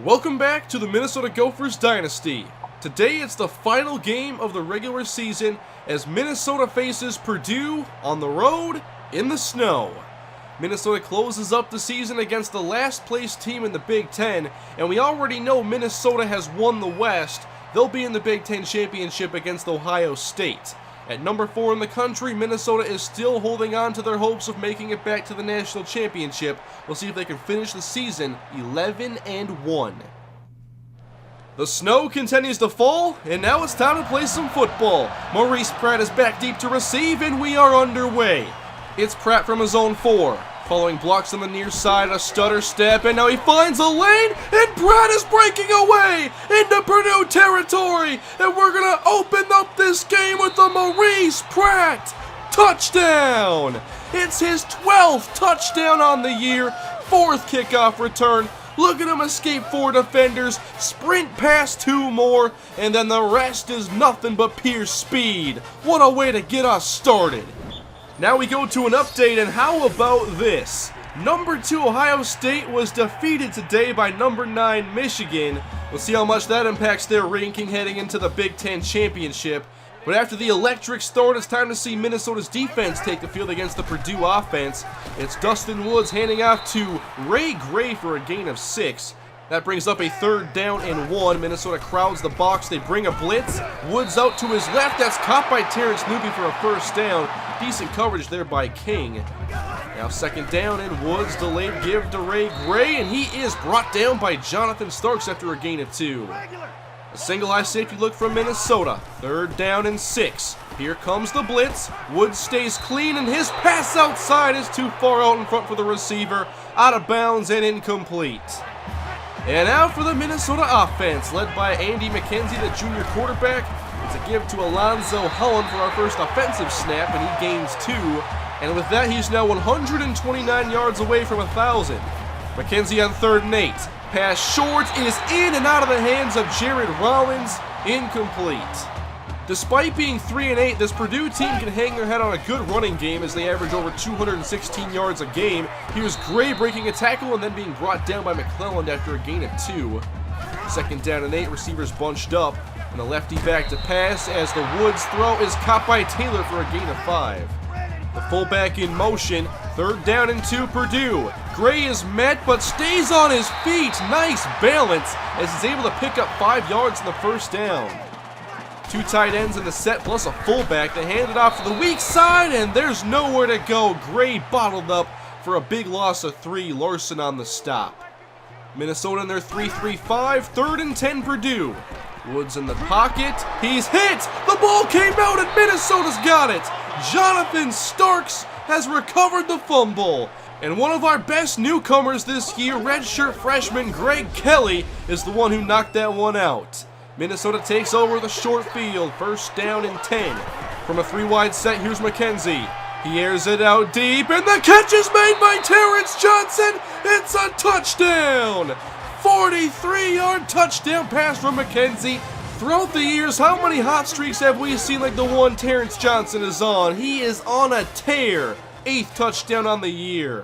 Welcome back to the Minnesota Gophers Dynasty. Today it's the final game of the regular season as Minnesota faces Purdue on the road in the snow. Minnesota closes up the season against the last place team in the Big Ten, and we already know Minnesota has won the West. They'll be in the Big Ten championship against Ohio State. At number 4 in the country, Minnesota is still holding on to their hopes of making it back to the national championship. We'll see if they can finish the season 11-1. The snow continues to fall, and now it's time to play some football. Maurice Pratt is back deep to receive, and we are underway. It's Pratt from his own 4. Following blocks on the near side, a stutter step, and now he finds a lane, and Pratt is breaking away into Purdue territory, and we're going to open up this game with a Maurice Pratt touchdown. It's his 12th touchdown on the year, 4th kickoff return. Look at him escape 4 defenders, sprint past 2 more, and then the rest is nothing but pure speed. What a way to get us started. Now we go to an update, and how about this? Number 2 Ohio State was defeated today by number 9 Michigan. We'll see how much that impacts their ranking heading into the Big Ten championship. But after the electric start, it's time to see Minnesota's defense take the field against the Purdue offense. It's Dustin Woods handing off to Ray Gray for a gain of 6. That brings up a 3rd down and 1. Minnesota crowds the box. They bring a blitz. Woods out to his left. That's caught by Terrence Newby for a 1st down. Decent coverage there by King. Now 2nd down, and Woods delayed give to Ray Gray, and he is brought down by Jonathan Starks after a gain of 2. A single high safety look from Minnesota. 3rd down and 6. Here comes the blitz. Woods stays clean, and his pass outside is too far out in front for the receiver. Out of bounds and incomplete. And now for the Minnesota offense, led by Andy McKenzie, the junior quarterback. It's a give to Alonzo Holland for our first offensive snap, and he gains 2. And with that, he's now 129 yards away from 1,000. McKenzie on 3rd and 8. Pass short is in and out of the hands of Jared Rollins. Incomplete. Despite being 3-8, this Purdue team can hang their head on a good running game as they average over 216 yards a game. Here's Gray breaking a tackle and then being brought down by McClelland after a gain of 2. 2nd down and 8, receivers bunched up, and the lefty back to pass as the Woods throw is caught by Taylor for a gain of 5. The fullback in motion, 3rd down and 2 Purdue. Gray is met but stays on his feet. Nice balance as he's able to pick up 5 yards in the 1st down. 2 tight ends in the set plus a fullback. They hand it off to the weak side, and there's nowhere to go. Gray bottled up for a big loss of 3. Larson on the stop. Minnesota in their 3-3-5, 3rd and 10 Purdue. Woods in the pocket. He's hit. The ball came out, and Minnesota's got it. Jonathan Starks has recovered the fumble. And one of our best newcomers this year, redshirt freshman Greg Kelly, is the one who knocked that one out. Minnesota takes over the short field, 1st down and 10. From a 3-wide set, here's McKenzie. He airs it out deep, and the catch is made by Terrence Johnson. It's a touchdown! 43-yard touchdown pass from McKenzie. Throughout the years, how many hot streaks have we seen like the one Terrence Johnson is on? He is on a tear. 8th touchdown on the year.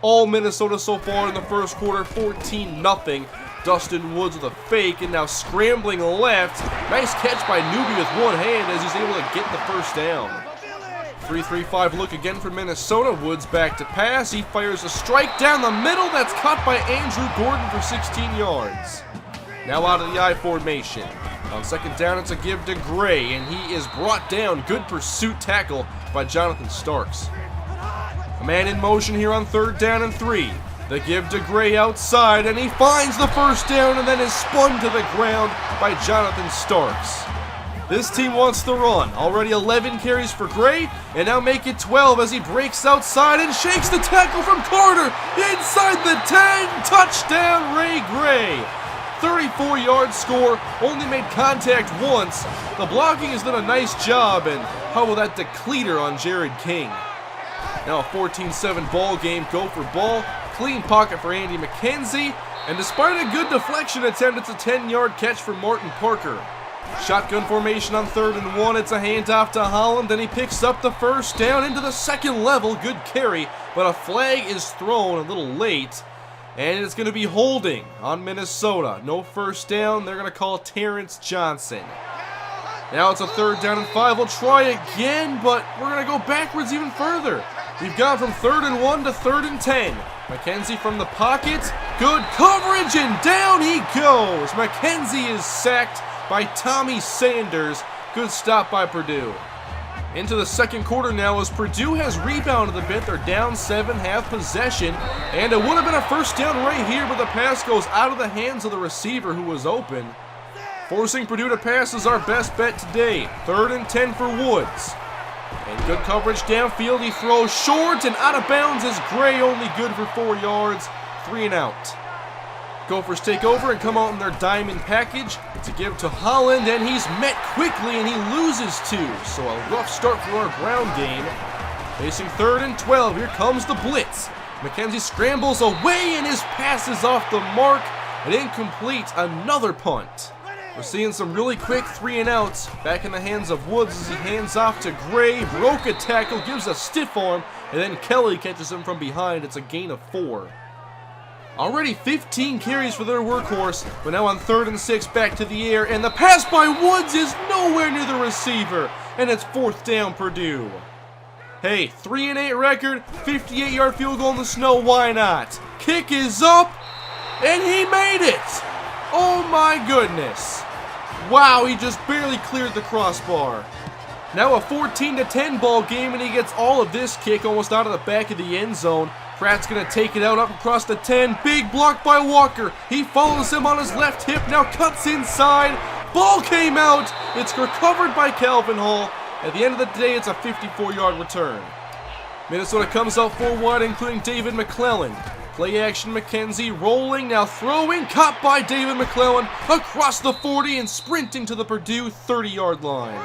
All Minnesota so far in the 1st quarter, 14-0. Dustin Woods with a fake, and now scrambling left. Nice catch by Newby with one hand as he's able to get the 1st down. 3-3-5 look again for Minnesota. Woods back to pass. He fires a strike down the middle. That's caught by Andrew Gordon for 16 yards. Now out of the I formation. On 2nd down, it's a give to Gray, and he is brought down. Good pursuit tackle by Jonathan Starks. A man in motion here on 3rd down and 3. The give to Gray outside, and he finds the 1st down and then is spun to the ground by Jonathan Starks. This team wants to run. Already 11 carries for Gray, and now make it 12 as he breaks outside and shakes the tackle from Carter. Inside the 10, touchdown Ray Gray. 34-yard score, only made contact once. The blocking has done a nice job, and how about that decleater on Jared King? Now a 14-7 ball game, Gopher ball. Clean pocket for Andy McKenzie, and despite a good deflection attempt, it's a 10-yard catch for Martin Parker. Shotgun formation on 3rd and 1. It's a handoff to Holland, and he picks up the 1st down into the 2nd level. Good carry, but a flag is thrown a little late. And it's going to be holding on Minnesota. No first down. They're going to call Terrence Johnson. Now it's a 3rd down and 5. We'll try again, but we're going to go backwards even further. We've gone from 3rd and 1 to 3rd and 10. McKenzie from the pocket. Good coverage, and down he goes. McKenzie is sacked by Tommy Sanders. Good stop by Purdue. Into the 2nd quarter now as Purdue has rebounded a bit. They're down 7, half possession. And it would have been a first down right here, but the pass goes out of the hands of the receiver who was open. Forcing Purdue to pass is our best bet today. 3rd and 10 for Woods. And good coverage downfield. He throws short and out of bounds is Gray, only good for 4 yards. 3 and out. Gophers take over and come out in their diamond package. It's a give to Holland, and he's met quickly, and he loses 2. So a rough start for our ground game. Facing 3rd and 12. Here comes the blitz. McKenzie scrambles away, and his pass is off the mark. And incomplete. Another punt. We're seeing some really quick 3 and outs. Back in the hands of Woods as he hands off to Gray. Broke a tackle, gives a stiff arm, and then Kelly catches him from behind. It's a gain of 4. Already 15 carries for their workhorse, but now on 3rd and 6, back to the air, and the pass by Woods is nowhere near the receiver, and it's 4th down Purdue. Hey, 3 and 8 record, 58-yard field goal in the snow, why not? Kick is up, and he made it! Oh my goodness. Wow, he just barely cleared the crossbar. Now a 14-10 ball game, and he gets all of this kick almost out of the back of the end zone. Pratt's going to take it out up across the 10. Big block by Walker. He follows him on his left hip, now cuts inside. Ball came out. It's recovered by Calvin Hall. At the end of the day, it's a 54-yard return. Minnesota comes out 4 wide, including David McClellan. Play action, McKenzie rolling, now throwing, caught by David McClellan across the 40 and sprinting to the Purdue 30-yard line.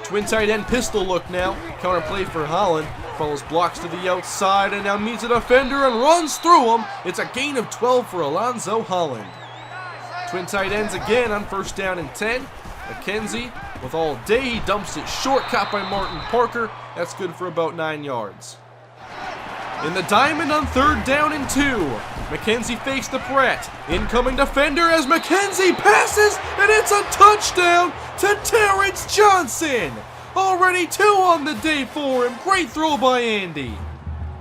Twin tight end pistol look now. Counter play for Holland. Follows blocks to the outside and now meets a defender and runs through him. It's a gain of 12 for Alonzo Holland. Twin tight ends again on 1st down and 10. McKenzie with all day. He dumps it short, caught by Martin Parker. That's good for about 9 yards. In the diamond on 3rd down and 2. McKenzie fakes the Pratt. Incoming defender as McKenzie passes, and it's a touchdown to Terrence Johnson. Already 2 on the day for him. Great throw by Andy.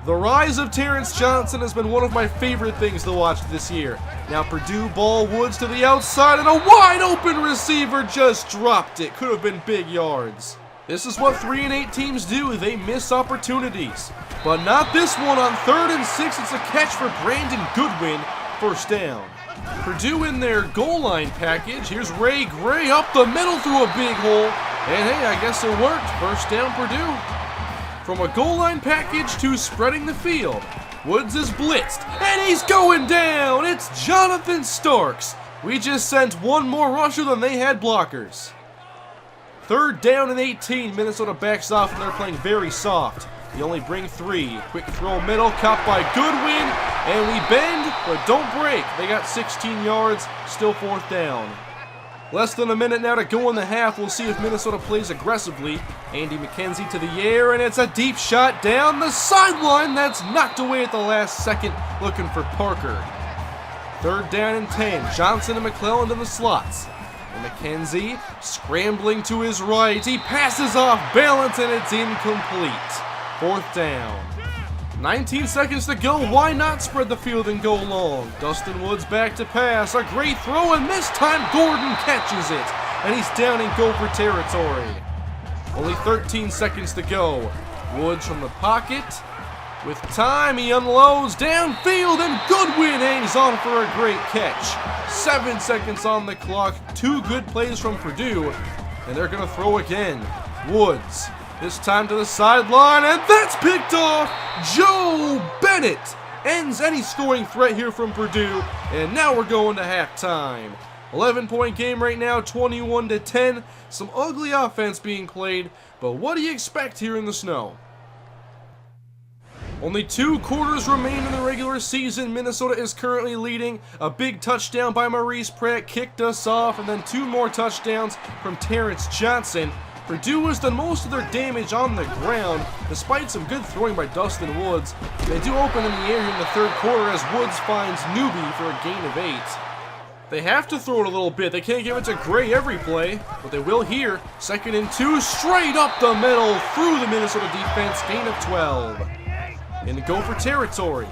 The rise of Terrence Johnson has been one of my favorite things to watch this year. Now Purdue ball, Woods to the outside, and a wide open receiver just dropped it. Could have been big yards. This is what 3 and 8 teams do. They miss opportunities. But not this one on 3rd and 6. It's a catch for Brandon Goodwin. 1st down. Purdue in their goal line package. Here's Ray Gray up the middle through a big hole. And hey, I guess it worked. 1st down Purdue. From a goal line package to spreading the field. Woods is blitzed. And he's going down. It's Jonathan Starks. We just sent one more rusher than they had blockers. 3rd down and 18. Minnesota backs off and they're playing very soft. They only bring 3. Quick throw middle, caught by Goodwin. And we bend, but don't break. They got 16 yards, still 4th down. Less than a minute now to go in the half. We'll see if Minnesota plays aggressively. Andy McKenzie to the air, and it's a deep shot down the sideline. That's knocked away at the last second, looking for Parker. 3rd down and 10. Johnson and McClellan in the slots. And McKenzie scrambling to his right. He passes off balance, and it's incomplete. 4th down. 19 seconds to go. Why not spread the field and go long? Dustin Woods back to pass. A great throw, and this time Gordon catches it. And he's down in Gopher territory. Only 13 seconds to go. Woods from the pocket. With time, he unloads downfield, and Goodwin hangs on for a great catch. 7 seconds on the clock. 2 good plays from Purdue. And they're going to throw again. Woods. This time to the sideline, and that's picked off. Joe Bennett ends any scoring threat here from Purdue, and now we're going to halftime. 11-point game right now, 21-10. Some ugly offense being played, but what do you expect here in the snow? Only 2 quarters remain in the regular season. Minnesota is currently leading. A big touchdown by Maurice Pratt kicked us off, and then 2 more touchdowns from Terrence Johnson. Purdue has done most of their damage on the ground, despite some good throwing by Dustin Woods. They do open in the air here in the third quarter as Woods finds Newby for a gain of 8. They have to throw it a little bit. They can't give it to Gray every play, but they will here. 2nd and 2, straight up the middle, through the Minnesota defense, gain of 12. In the Gopher territory.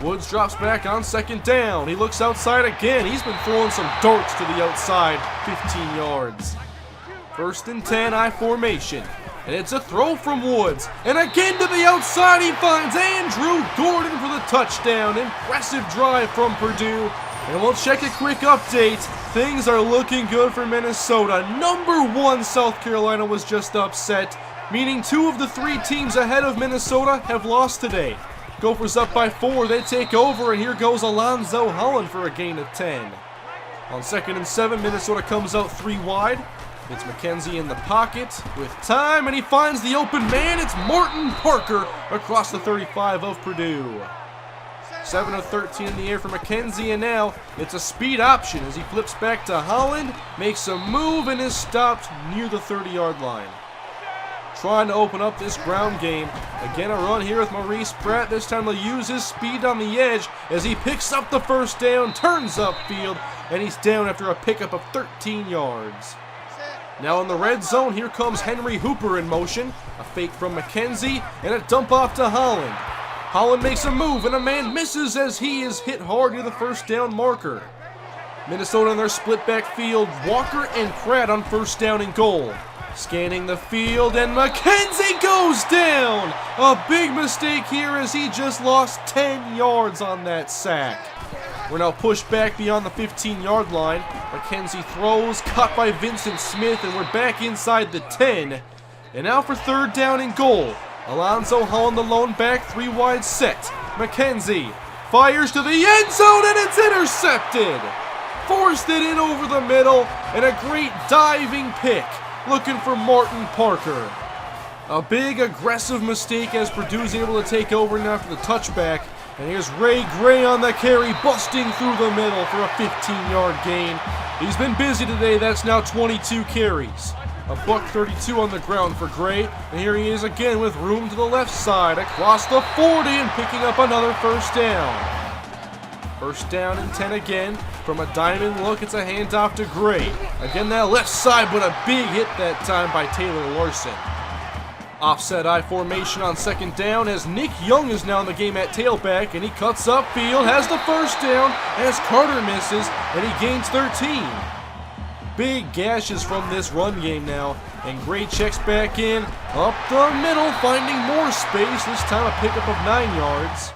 Woods drops back on 2nd down. He looks outside again. He's been throwing some darts to the outside, 15 yards. 1st and 10, I formation. And it's a throw from Woods. And again to the outside, he finds Andrew Gordon for the touchdown. Impressive drive from Purdue. And we'll check a quick update. Things are looking good for Minnesota. Number 1, South Carolina was just upset, meaning 2 of the 3 teams ahead of Minnesota have lost today. Gophers up by 4, they take over, and here goes Alonzo Holland for a gain of 10. On 2nd and 7, Minnesota comes out 3 wide. It's McKenzie in the pocket with time, and he finds the open man. It's Martin Parker across the 35 of Purdue. 7 of 13 in the air for McKenzie, and now it's a speed option as he flips back to Holland, makes a move, and is stopped near the 30-yard line. Trying to open up this ground game. Again, a run here with Maurice Pratt. This time he'll use his speed on the edge as he picks up the 1st down, turns upfield, and he's down after a pickup of 13 yards. Now in the red zone, here comes Henry Hooper in motion. A fake from McKenzie, and a dump off to Holland. Holland makes a move, and a man misses as he is hit hard near the 1st down marker. Minnesota in their split backfield, Walker and Pratt on 1st down and goal. Scanning the field, and McKenzie goes down! A big mistake here as he just lost 10 yards on that sack. We're now pushed back beyond the 15-yard line. McKenzie throws, caught by Vincent Smith, and we're back inside the 10. And now for 3rd down and goal. Alonzo Holland, the lone back, 3 wide set. McKenzie fires to the end zone, and it's intercepted! Forced it in over the middle, and a great diving pick. Looking for Martin Parker. A big aggressive mistake as Purdue's able to take over now for the touchback. And here's Ray Gray on the carry, busting through the middle for a 15-yard gain. He's been busy today. That's now 22 carries. A $132 on the ground for Gray. And here he is again with room to the left side, across the 40 and picking up another 1st down. 1st down and 10 again. From a diamond look, it's a handoff to Gray. Again, that left side, but a big hit that time by Taylor Larson. Offset I formation on 2nd down as Nick Young is now in the game at tailback, and he cuts upfield, has the 1st down as Carter misses, and he gains 13. Big gashes from this run game now, and Gray checks back in, up the middle, finding more space, this time a pickup of 9 yards.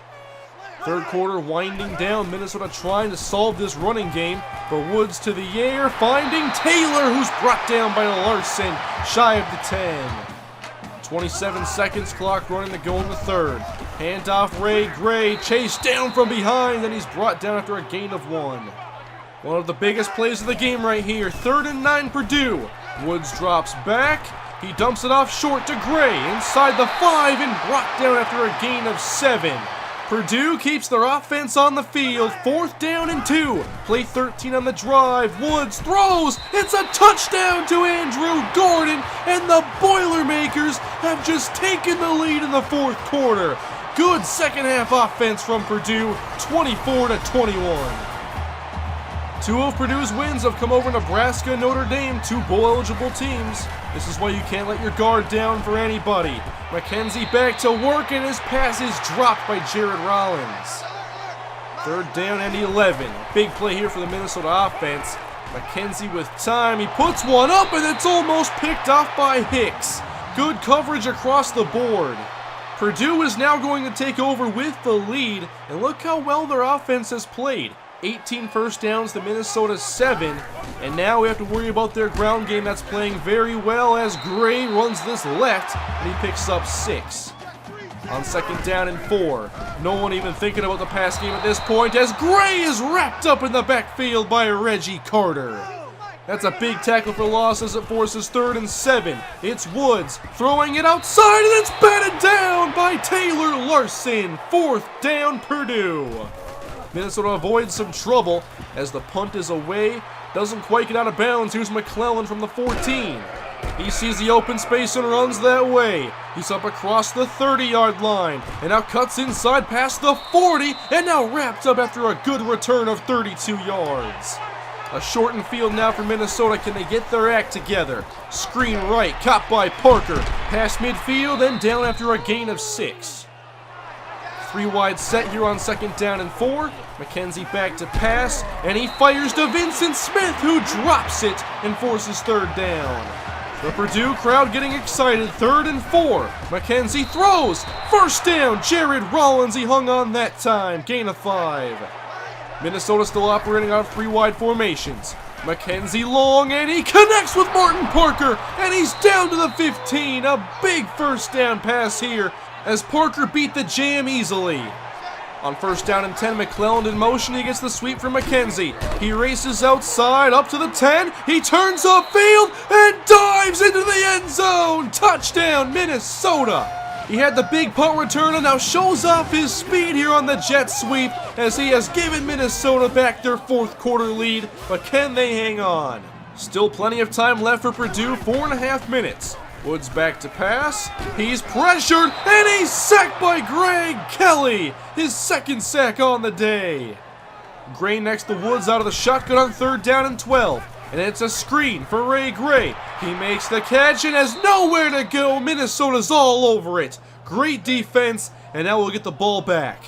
3rd quarter winding down, Minnesota trying to solve this running game, but Woods to the air, finding Taylor, who's brought down by Larson, shy of the 10. 27 seconds, clock running to go in the 3rd. Handoff Ray Gray, chased down from behind, and he's brought down after a gain of 1. One of the biggest plays of the game right here, 3rd and 9 Purdue. Woods drops back, he dumps it off short to Gray, inside the 5, and brought down after a gain of 7. Purdue keeps their offense on the field, 4th down and 2. Play 13 on the drive. Woods throws. It's a touchdown to Andrew Gordon, and the Boilermakers have just taken the lead in the 4th quarter. Good 2nd half offense from Purdue, 24-21. 2 of Purdue's wins have come over Nebraska and Notre Dame, 2 bowl-eligible teams. This is why you can't let your guard down for anybody. McKenzie back to work, and his pass is dropped by Jared Rollins. 3rd down and 11. Big play here for the Minnesota offense. McKenzie with time. He puts one up, and it's almost picked off by Hicks. Good coverage across the board. Purdue is now going to take over with the lead, and look how well their offense has played. 18 first downs to Minnesota's 7, and now we have to worry about their ground game that's playing very well as Gray runs this left, and he picks up 6. On 2nd down and 4, no one even thinking about the pass game at this point as Gray is wrapped up in the backfield by Reggie Carter. That's a big tackle for loss as it forces 3rd and 7. It's Woods throwing it outside, and it's batted down by Taylor Larson. 4th down, Purdue. Minnesota avoids some trouble as the punt is away. Doesn't quite get out of bounds. Here's McClellan from the 14. He sees the open space and runs that way. He's up across the 30-yard line and now cuts inside past the 40 and now wrapped up after a good return of 32 yards. A shortened field now for Minnesota. Can they get their act together? Screen right, caught by Parker. Past midfield and down after a gain of 6. 3 wide set here on 2nd down and 4. McKenzie back to pass, and he fires to Vincent Smith, who drops it and forces 3rd down. The Purdue crowd getting excited. 3rd and 4. McKenzie throws. 1st down. Jared Rollins, he hung on that time. Gain of 5. Minnesota still operating out of 3 wide formations. McKenzie long, and he connects with Martin Parker, and he's down to the 15. A big 1st down pass here as Parker beat the jam easily. On 1st down and 10, McClelland in motion. He gets the sweep from McKenzie. He races outside up to the 10. He turns upfield and dives into the end zone. Touchdown, Minnesota. He had the big punt return and now shows off his speed here on the jet sweep as he has given Minnesota back their 4th quarter lead. But can they hang on? Still plenty of time left for Purdue. 4.5 minutes. Woods back to pass. He's pressured, and he's sacked by Greg Kelly. His 2nd sack on the day. Gray next to Woods out of the shotgun on 3rd down and 12. And it's a screen for Ray Gray. He makes the catch and has nowhere to go. Minnesota's all over it. Great defense, and now we'll get the ball back.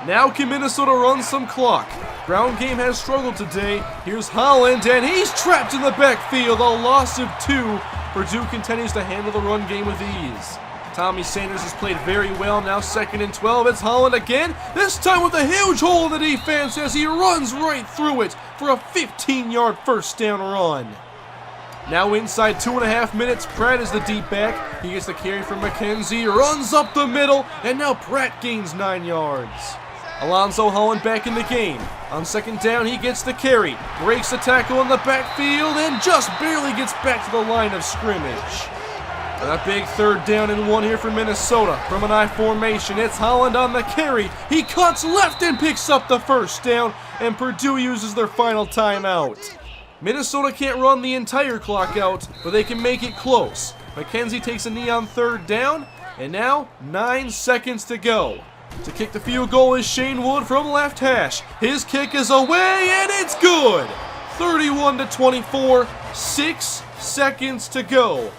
Now can Minnesota run some clock? Ground game has struggled today. Here's Holland, and he's trapped in the backfield. A loss of 2. Purdue continues to handle the run game with ease. Tommy Sanders has played very well. Now 2nd and 12. It's Holland again. This time with a huge hole in the defense as he runs right through it for a 15-yard 1st down run. Now inside 2.5 minutes, Pratt is the deep back. He gets the carry from McKenzie, runs up the middle, and now Pratt gains 9 yards. Alonzo Holland back in the game. On 2nd down, he gets the carry, breaks the tackle in the backfield, and just barely gets back to the line of scrimmage. And a big 3rd down and 1 here for Minnesota. From an I formation, it's Holland on the carry. He cuts left and picks up the 1st down, and Purdue uses their final timeout. Minnesota can't run the entire clock out, but they can make it close. McKenzie takes a knee on 3rd down, and now 9 seconds to go. To kick the field goal is Shane Wood from left hash. His kick is away, and it's good. 31-24, 6 seconds to go.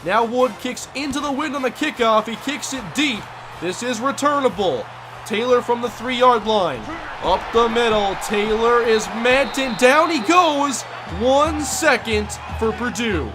Now Wood kicks into the wind on the kickoff. He kicks it deep. This is returnable. Taylor from the 3-yard line. Up the middle. Taylor is met, and down he goes. 1 second for Purdue.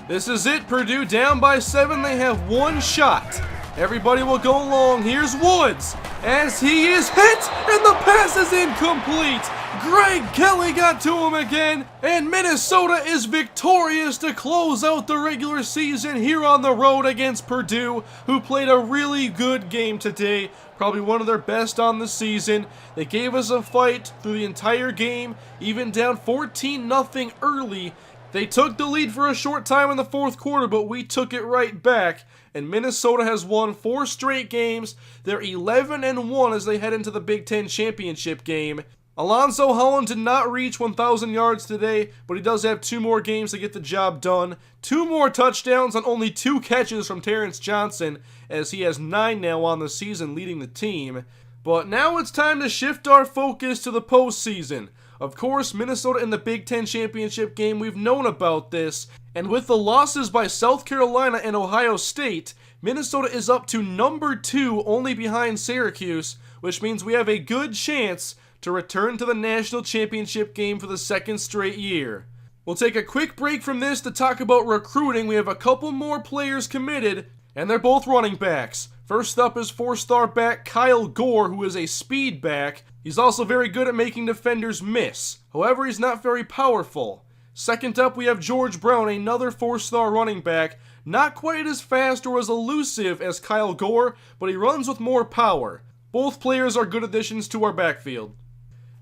This is it. Purdue down by 7. They have 1 shot. Everybody will go long. Here's Woods as he is hit, and the pass is incomplete. Greg Kelly got to him again, and Minnesota is victorious to close out the regular season here on the road against Purdue, who played a really good game today, probably one of their best on the season. They gave us a fight through the entire game, even down 14-0 early. They took the lead for a short time in the 4th quarter, but we took it right back. And Minnesota has won 4 straight games. They're 11-1 as they head into the Big Ten championship game. Alonzo Holland did not reach 1,000 yards today, but he does have 2 more games to get the job done. 2 more touchdowns on only 2 catches from Terrence Johnson, as he has 9 now on the season leading the team. But now it's time to shift our focus to the postseason. Of course, Minnesota in the Big Ten championship game, we've known about this. And with the losses by South Carolina and Ohio State, Minnesota is up to number 2, only behind Syracuse, which means we have a good chance to return to the national championship game for the 2nd straight year. We'll take a quick break from this to talk about recruiting. We have a couple more players committed, and they're both running backs. First up is 4-star back Kyle Gore, who is a speed back. He's also very good at making defenders miss. However, he's not very powerful. Second up, we have George Brown, another 4-star running back. Not quite as fast or as elusive as Kyle Gore, but he runs with more power. Both players are good additions to our backfield.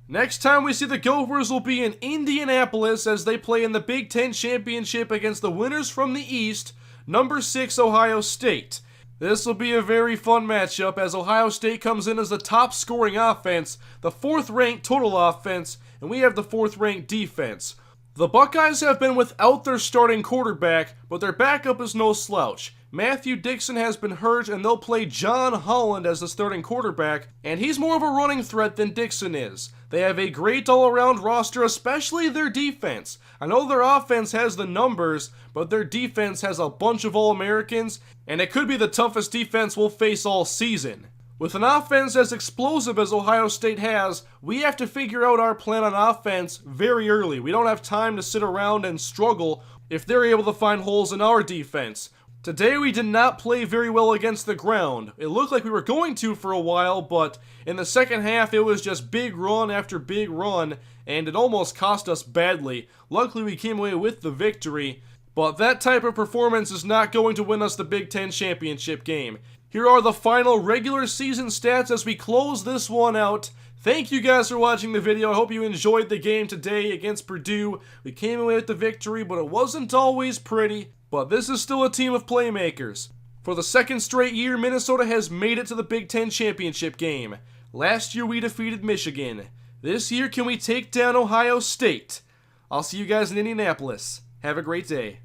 Next time we see the Gophers will be in Indianapolis as they play in the Big Ten Championship against the winners from the East, number 6 Ohio State. This will be a very fun matchup as Ohio State comes in as the top scoring offense, the 4th ranked total offense, and we have the 4th ranked defense. The Buckeyes have been without their starting quarterback, but their backup is no slouch. Matthew Dixon has been hurt, and they'll play John Holland as the starting quarterback, and he's more of a running threat than Dixon is. They have a great all-around roster, especially their defense. I know their offense has the numbers, but their defense has a bunch of All-Americans, and it could be the toughest defense we'll face all season. With an offense as explosive as Ohio State has, we have to figure out our plan on offense very early. We don't have time to sit around and struggle if they're able to find holes in our defense. Today we did not play very well against the ground. It looked like we were going to for a while, but in the second half it was just big run after big run, and it almost cost us badly. Luckily we came away with the victory, but that type of performance is not going to win us the Big Ten championship game. Here are the final regular season stats as we close this one out. Thank you guys for watching the video. I hope you enjoyed the game today against Purdue. We came away with the victory, but it wasn't always pretty. But this is still a team of playmakers. For the second straight year, Minnesota has made it to the Big Ten championship game. Last year we defeated Michigan. This year, can we take down Ohio State? I'll see you guys in Indianapolis. Have a great day.